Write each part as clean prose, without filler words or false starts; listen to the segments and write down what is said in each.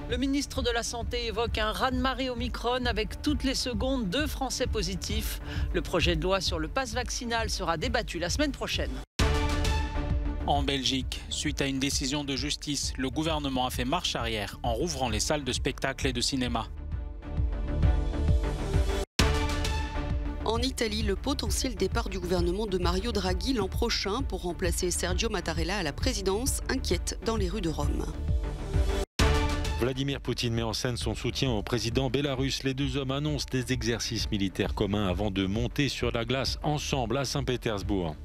Le ministre de la Santé évoque un raz-de-marée Omicron avec toutes les secondes 2 Français positifs. Le projet de loi sur le pass vaccinal sera débattu la semaine prochaine. En Belgique, suite à une décision de justice, le gouvernement a fait marche arrière en rouvrant les salles de spectacle et de cinéma. En Italie, le potentiel départ du gouvernement de Mario Draghi l'an prochain pour remplacer Sergio Mattarella à la présidence inquiète dans les rues de Rome. Vladimir Poutine met en scène son soutien au président bélarusse. Les deux hommes annoncent des exercices militaires communs avant de monter sur la glace ensemble à Saint-Pétersbourg.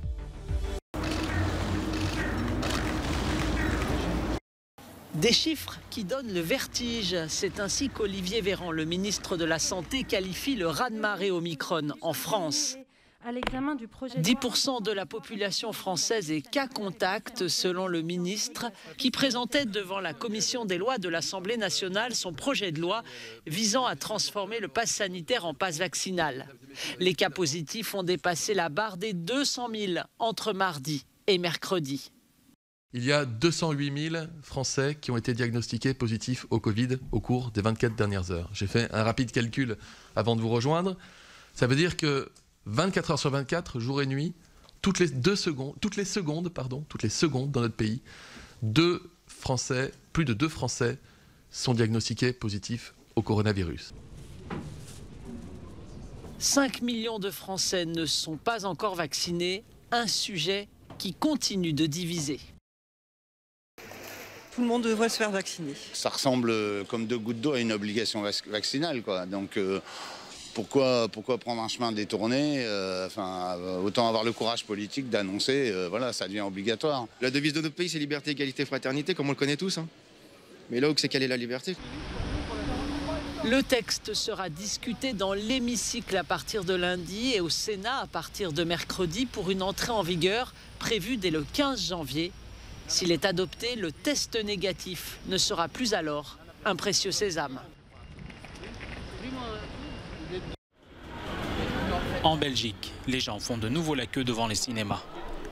Des chiffres qui donnent le vertige. C'est ainsi qu'Olivier Véran, le ministre de la Santé, qualifie le raz-de-marée Omicron en France. 10% de la population française est cas contact, selon le ministre, qui présentait devant la commission des lois de l'Assemblée nationale son projet de loi visant à transformer le pass sanitaire en pass vaccinal. Les cas positifs ont dépassé la barre des 200 000 entre mardi et mercredi. Il y a 208 000 Français qui ont été diagnostiqués positifs au Covid au cours des 24 dernières heures. J'ai fait un rapide calcul avant de vous rejoindre. Ça veut dire que 24 heures sur 24, jour et nuit, toutes les secondes dans notre pays, plus de 2 Français sont diagnostiqués positifs au coronavirus. 5 millions de Français ne sont pas encore vaccinés, un sujet qui continue de diviser. Tout le monde devrait se faire vacciner. Ça ressemble comme 2 gouttes d'eau à une obligation vaccinale, quoi. Donc pourquoi prendre un chemin détourné autant avoir le courage politique d'annoncer, voilà, ça devient obligatoire. La devise de notre pays, c'est liberté, égalité, fraternité, comme on le connaît tous. Mais là où c'est quelle est la liberté ? Le texte sera discuté dans l'hémicycle à partir de lundi et au Sénat à partir de mercredi pour une entrée en vigueur prévue dès le 15 janvier. S'il est adopté, le test négatif ne sera plus alors un précieux sésame. En Belgique, les gens font de nouveau la queue devant les cinémas.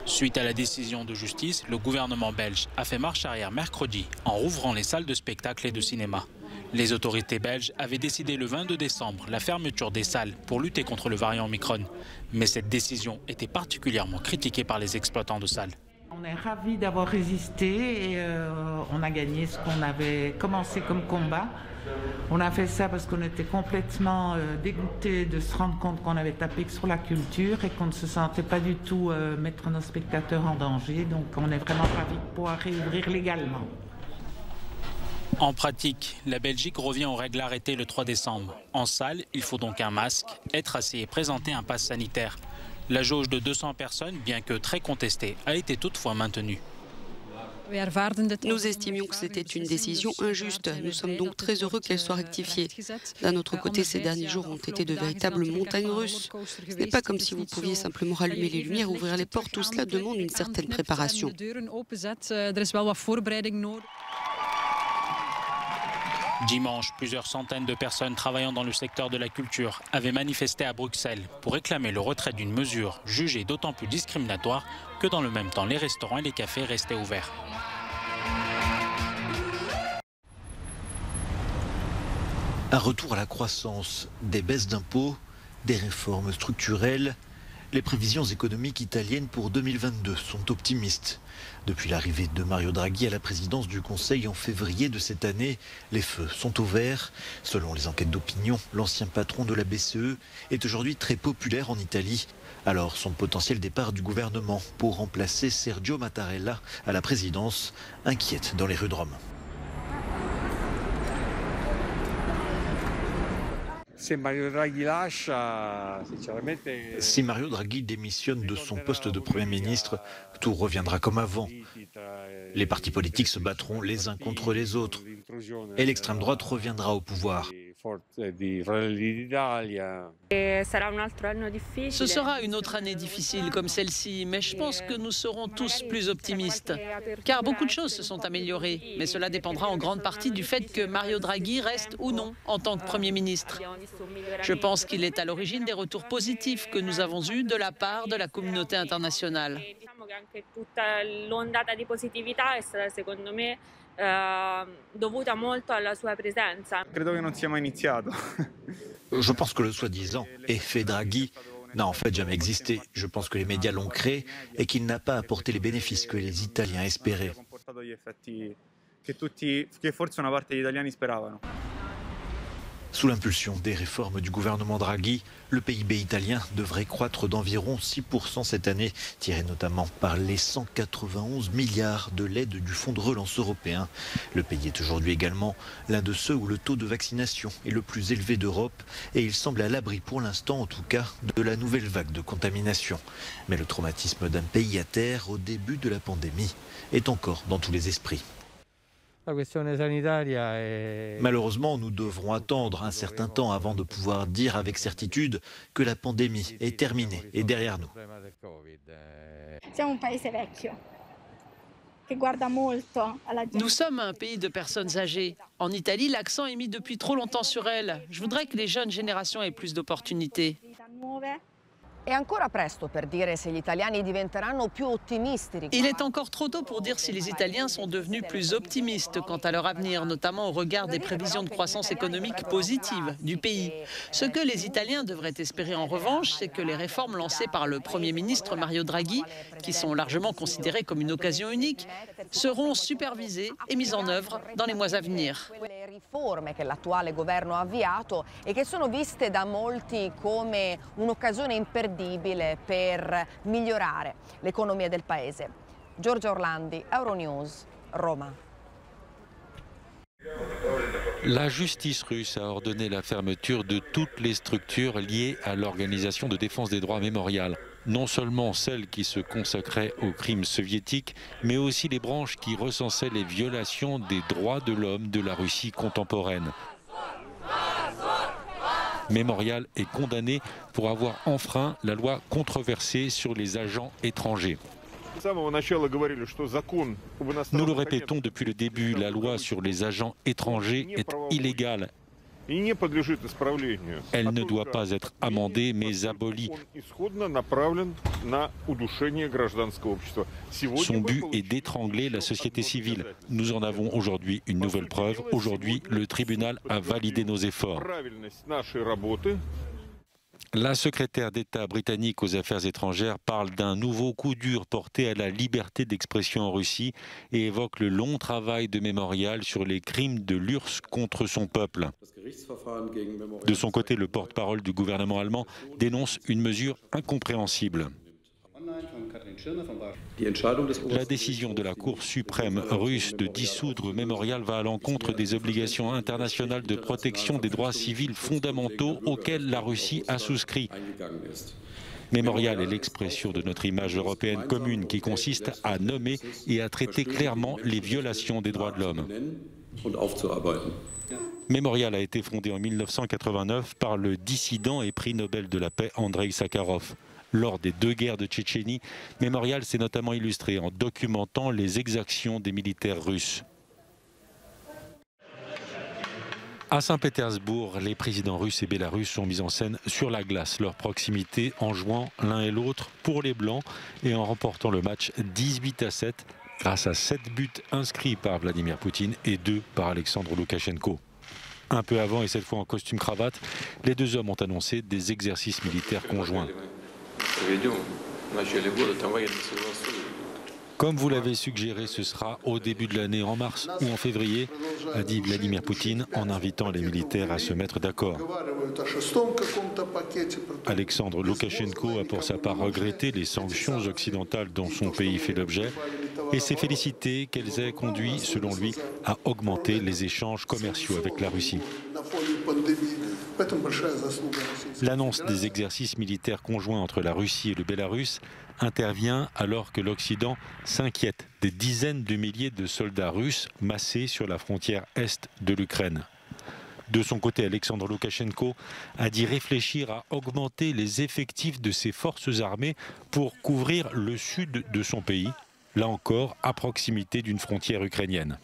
Suite à la décision de justice, le gouvernement belge a fait marche arrière mercredi en rouvrant les salles de spectacle et de cinéma. Les autorités belges avaient décidé le 22 décembre la fermeture des salles pour lutter contre le variant Omicron. Mais cette décision était particulièrement critiquée par les exploitants de salles. On est ravis d'avoir résisté et on a gagné ce qu'on avait commencé comme combat. On a fait ça parce qu'on était complètement dégoûtés de se rendre compte qu'on avait tapé sur la culture et qu'on ne se sentait pas du tout mettre nos spectateurs en danger. Donc on est vraiment ravis de pouvoir réouvrir légalement. En pratique, la Belgique revient aux règles arrêtées le 3 décembre. En salle, il faut donc un masque, être assis et présenter un pass sanitaire. La jauge de 200 personnes, bien que très contestée, a été toutefois maintenue. Nous estimions que c'était une décision injuste. Nous sommes donc très heureux qu'elle soit rectifiée. D'un autre côté, ces derniers jours ont été de véritables montagnes russes. Ce n'est pas comme si vous pouviez simplement rallumer les lumières, ouvrir les portes. Tout cela demande une certaine préparation. Dimanche, plusieurs centaines de personnes travaillant dans le secteur de la culture avaient manifesté à Bruxelles pour réclamer le retrait d'une mesure jugée d'autant plus discriminatoire que dans le même temps, les restaurants et les cafés restaient ouverts. Un retour à la croissance, des baisses d'impôts, des réformes structurelles. Les prévisions économiques italiennes pour 2022 sont optimistes. Depuis l'arrivée de Mario Draghi à la présidence du Conseil en février de cette année, les feux sont au vert. Selon les enquêtes d'opinion, l'ancien patron de la BCE est aujourd'hui très populaire en Italie. Alors son potentiel départ du gouvernement pour remplacer Sergio Mattarella à la présidence inquiète dans les rues de Rome. Si Mario Draghi démissionne de son poste de Premier ministre, tout reviendra comme avant. Les partis politiques se battront les uns contre les autres et l'extrême droite reviendra au pouvoir. Ce sera une autre année difficile comme celle-ci, mais je pense que nous serons tous plus optimistes. Car beaucoup de choses se sont améliorées, mais cela dépendra en grande partie du fait que Mario Draghi reste ou non en tant que Premier ministre. Je pense qu'il est à l'origine des retours positifs que nous avons eus de la part de la communauté internationale. dovuta molto alla sua presenza. Credo che non sia mai iniziato. Je pense que le soi-disant effet Draghi n'a en fait jamais existé. Je pense que les médias l'ont créé et qu'il n'a pas apporté les bénéfices que les Italiens espéraient. Che forse una parte degli italiani speravano. Sous l'impulsion des réformes du gouvernement Draghi, le PIB italien devrait croître d'environ 6% cette année, tiré notamment par les 191 milliards de l'aide du Fonds de relance européen. Le pays est aujourd'hui également l'un de ceux où le taux de vaccination est le plus élevé d'Europe et il semble à l'abri pour l'instant en tout cas de la nouvelle vague de contamination. Mais le traumatisme d'un pays à terre au début de la pandémie est encore dans tous les esprits. Malheureusement, nous devrons attendre un certain temps avant de pouvoir dire avec certitude que la pandémie est terminée et derrière nous. Nous sommes un pays de personnes âgées. En Italie, l'accent est mis depuis trop longtemps sur elles. Je voudrais que les jeunes générations aient plus d'opportunités. Il est encore trop tôt pour dire si les Italiens sont devenus plus optimistes quant à leur avenir, notamment au regard des prévisions de croissance économique positive du pays. Ce que les Italiens devraient espérer en revanche, c'est que les réformes lancées par le Premier ministre Mario Draghi, qui sont largement considérées comme une occasion unique, seront supervisées et mises en œuvre dans les mois à venir. Riforme che l'attuale governo ha avviato e che sono viste da molti come un'occasione imperdibile per migliorare l'economia del paese. Giorgia Orlandi, Euronews, Roma. La justice russe a ordonné la fermeture de toutes les structures liées à l'Organisation de défense des droits Mémorial. Non seulement celles qui se consacraient aux crimes soviétiques, mais aussi les branches qui recensaient les violations des droits de l'homme de la Russie contemporaine. Mémorial est condamné pour avoir enfreint la loi controversée sur les agents étrangers. Nous le répétons depuis le début, la loi sur les agents étrangers est illégale. Elle ne doit pas être amendée, mais abolie. Son but est d'étrangler la société civile. Nous en avons aujourd'hui une nouvelle preuve. Aujourd'hui, le tribunal a validé nos efforts. La secrétaire d'État britannique aux Affaires étrangères parle d'un nouveau coup dur porté à la liberté d'expression en Russie et évoque le long travail de Mémorial sur les crimes de l'URSS contre son peuple. De son côté, le porte-parole du gouvernement allemand dénonce une mesure incompréhensible. La décision de la Cour suprême russe de dissoudre Mémorial va à l'encontre des obligations internationales de protection des droits civils fondamentaux auxquelles la Russie a souscrit. Mémorial est l'expression de notre image européenne commune qui consiste à nommer et à traiter clairement les violations des droits de l'homme. Mémorial a été fondé en 1989 par le dissident et prix Nobel de la paix Andreï Sakharov. Lors des deux guerres de Tchétchénie, Mémorial s'est notamment illustré en documentant les exactions des militaires russes. À Saint-Pétersbourg, les présidents russes et bélarusses sont mis en scène sur la glace, leur proximité en jouant l'un et l'autre pour les Blancs et en remportant le match 18-7 grâce à 7 buts inscrits par Vladimir Poutine et 2 par Alexandre Loukachenko. Un peu avant, et cette fois en costume cravate, les deux hommes ont annoncé des exercices militaires conjoints. Comme vous l'avez suggéré, ce sera au début de l'année, en mars ou en février, a dit Vladimir Poutine en invitant les militaires à se mettre d'accord. Alexandre Loukachenko a pour sa part regretté les sanctions occidentales dont son pays fait l'objet et s'est félicité qu'elles aient conduit, selon lui, à augmenter les échanges commerciaux avec la Russie. L'annonce des exercices militaires conjoints entre la Russie et le Bélarus intervient alors que l'Occident s'inquiète des dizaines de milliers de soldats russes massés sur la frontière est de l'Ukraine. De son côté, Alexandre Loukachenko a dit réfléchir à augmenter les effectifs de ses forces armées pour couvrir le sud de son pays, là encore à proximité d'une frontière ukrainienne.